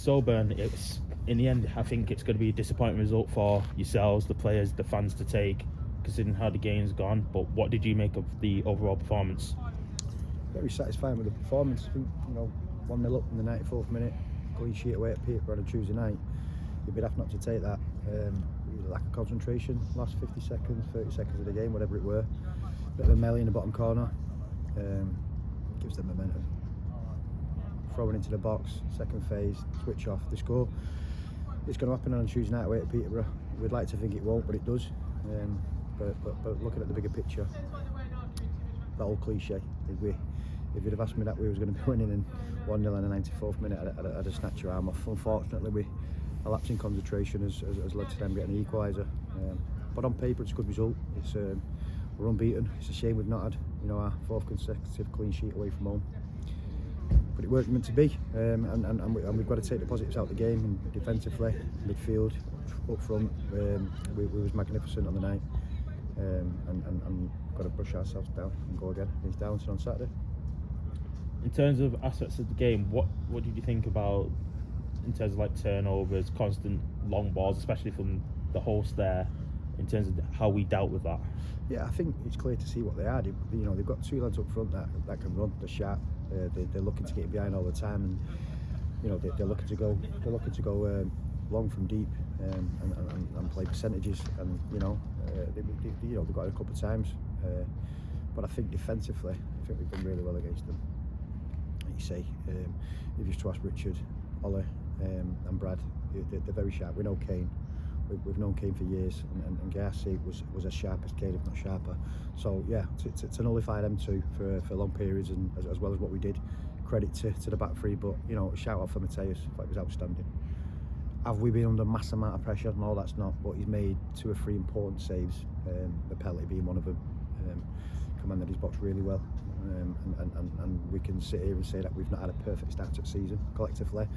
sober, and it's in the end, I think it's going to be a disappointing result for yourselves, the players, the fans to take, considering how the game's gone. But what did you make of the overall performance? Very satisfying with the performance. I think, 1-0 up in the 94th minute, clean sheet away at Peterborough on a Tuesday night. You'd be daft not to take that. Lack of concentration, last 50 seconds, 30 seconds of the game, whatever it were. Bit of a melee in the bottom corner. Gives them momentum. Throwing into the box, second phase, switch off, they score. It's going to happen on a Tuesday night away at Peterborough. We'd like to think it won't, but it does. But looking at the bigger picture, that old cliche, if you'd have asked me that we was going to be winning in 1-0 in the 94th minute, I'd have snatched your arm off. Unfortunately, a lapse in concentration has led to them getting an equaliser. But on paper, it's a good result. We're unbeaten. It's a shame we've not had our 4th consecutive clean sheet away from home. But it weren't meant to be, and we've got to take the positives out of the game. And defensively, midfield, up front, we was magnificent on the night, and got to brush ourselves down and go again against Darlington on Saturday. In terms of aspects of the game, what did you think about in terms of like turnovers, constant long balls, especially from the host there, in terms of how we dealt with that? Yeah, I think it's clear to see what they are. They've got 2 lads up front that can run. They're sharp. They're looking to get behind all the time, and they're looking to go. They're looking to go long from deep and play percentages. And they've got it a couple of times. But I think defensively, I think we've done really well against them. Like you say, if you just to ask Richard, Ollie, and Brad, they're very sharp. We know Kane. We've known Kane for years, and Garcia was as sharp as Kane, if not sharper. So yeah, to nullify them two for long periods, and as well as what we did, credit to the back three. But shout out for Mateus, that was outstanding. Have we been under mass amount of pressure? No, that's not. But he's made 2 or 3 important saves, the penalty being one of them. Commanded his box really well, and we can sit here and say that we've not had a perfect start to the season collectively.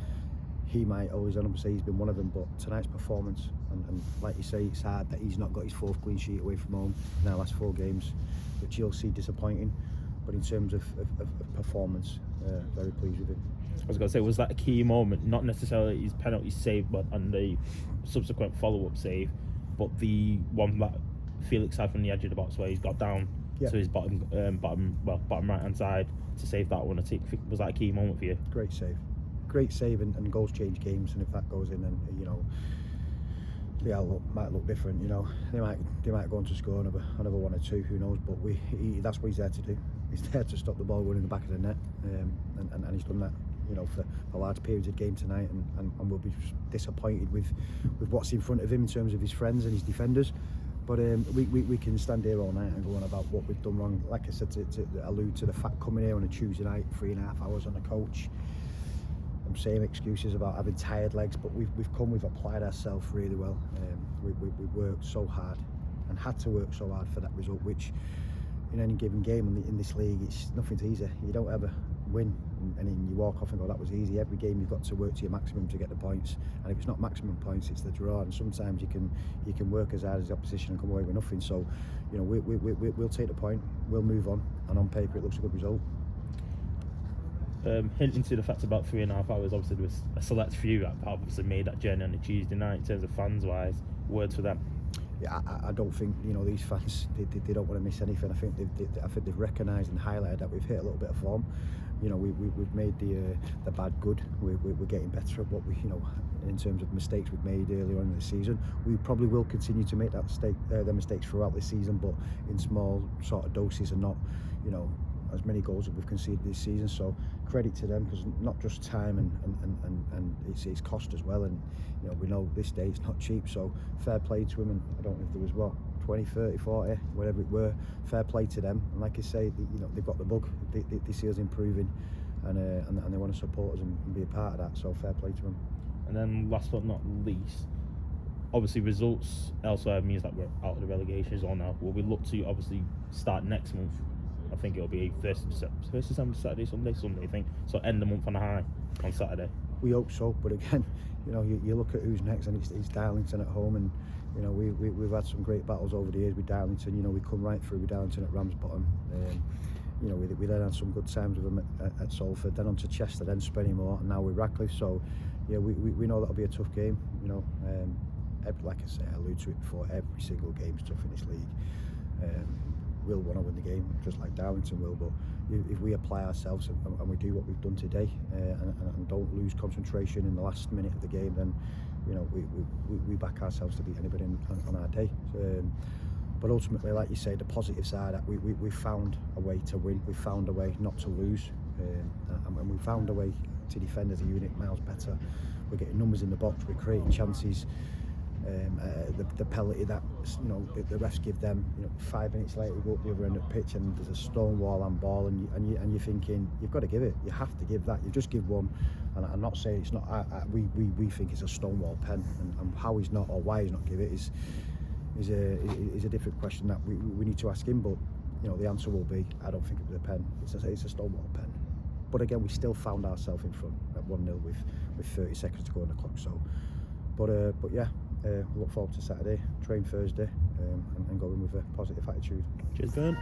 He might always say he's been one of them, but tonight's performance, and like you say, it's hard that he's not got his 4th clean sheet away from home in our last 4 games, which you'll see disappointing. But in terms of performance, very pleased with him. I was going to say, was that a key moment? Not necessarily his penalty save, but and the subsequent follow-up save, but the one that Felix had from the edge of the box where he's got down to his bottom right-hand side to save that one. Was that a key moment for you? Great save, and goals change games, and if that goes in, then the outlook might look different. They might go on to score another 1 or 2, who knows? But that's what he's there to do. He's there to stop the ball going in the back of the net, and he's done that. For large periods of game tonight, and we'll be disappointed with what's in front of him in terms of his friends and his defenders. But we can stand here all night and go on about what we've done wrong. Like I said, to allude to the fact coming here on a Tuesday night, 3.5 hours on the coach. I'm saying excuses about having tired legs, but we've applied ourselves really well. We worked so hard and had to work so hard for that result, which in any given game in this league, it's nothing's easy. You don't ever win and then you walk off and go, that was easy. Every game you've got to work to your maximum to get the points, and if it's not maximum points, it's the draw. And sometimes you can work as hard as the opposition and come away with nothing. So we'll take the point, we'll move on, and on paper it looks a good result. Hinting to the fact about 3.5 hours, obviously there was a select few that obviously made that journey on a Tuesday night. In terms of fans wise, words for them? Yeah, I don't think these fans they don't want to miss anything. I think they've recognised and highlighted that we've hit a little bit of form. We've made the bad good. We're getting better at what we in terms of mistakes we've made earlier on in the season. We probably will continue to make the mistakes throughout the season, but in small sort of doses, and not as many goals that we've conceded this season. So credit to them, because not just time and it's cost as well, and we know this day it's not cheap, so fair play to them. And I don't know if there was 20, 30, 40, whatever it were, fair play to them. And like I say, they've got the bug, they see us improving, and they want to support us and be a part of that, so fair play to them. And then last but not least, obviously results elsewhere means that we're out of the relegation zone now. Will we look to obviously start next month? I think it'll be 1st of December, Sunday, I think. So end the month on a high on Saturday. We hope so, but again, you look at who's next, and it's Darlington at home, and we've had some great battles over the years with Darlington. We come right through with Darlington at Ramsbottom. We then had some good times with them at Salford, then on to Chester, then Spennymoor, and now with Radcliffe. So yeah, we know that'll be a tough game. You know, like I say, I allude to it before. Every single game's tough in this league. We'll want to win the game, just like Darlington will. But if we apply ourselves and we do what we've done today, and don't lose concentration in the last minute of the game, then you know we back ourselves to beat anybody on our day. But ultimately, like you say, the positive side, we found a way to win. We found a way not to lose, and we found a way to defend as a unit miles better. We're getting numbers in the box. We're creating chances. The penalty that the refs give them, 5 minutes later we go up the other end of the pitch and there's a stone wall and ball, and you're thinking you've got to give it. You have to give that. You just give one, and I'm not saying it's not. We think it's a stonewall pen, and how he's not or why he's not give it is a different question that we need to ask him. But the answer will be, I don't think it was a pen. It's a stonewall pen. But again, we still found ourselves in front at 1-0 with 30 seconds to go on the clock. So, but yeah. Look forward to Saturday, train Thursday, and go in with a positive attitude. Cheers, Ben.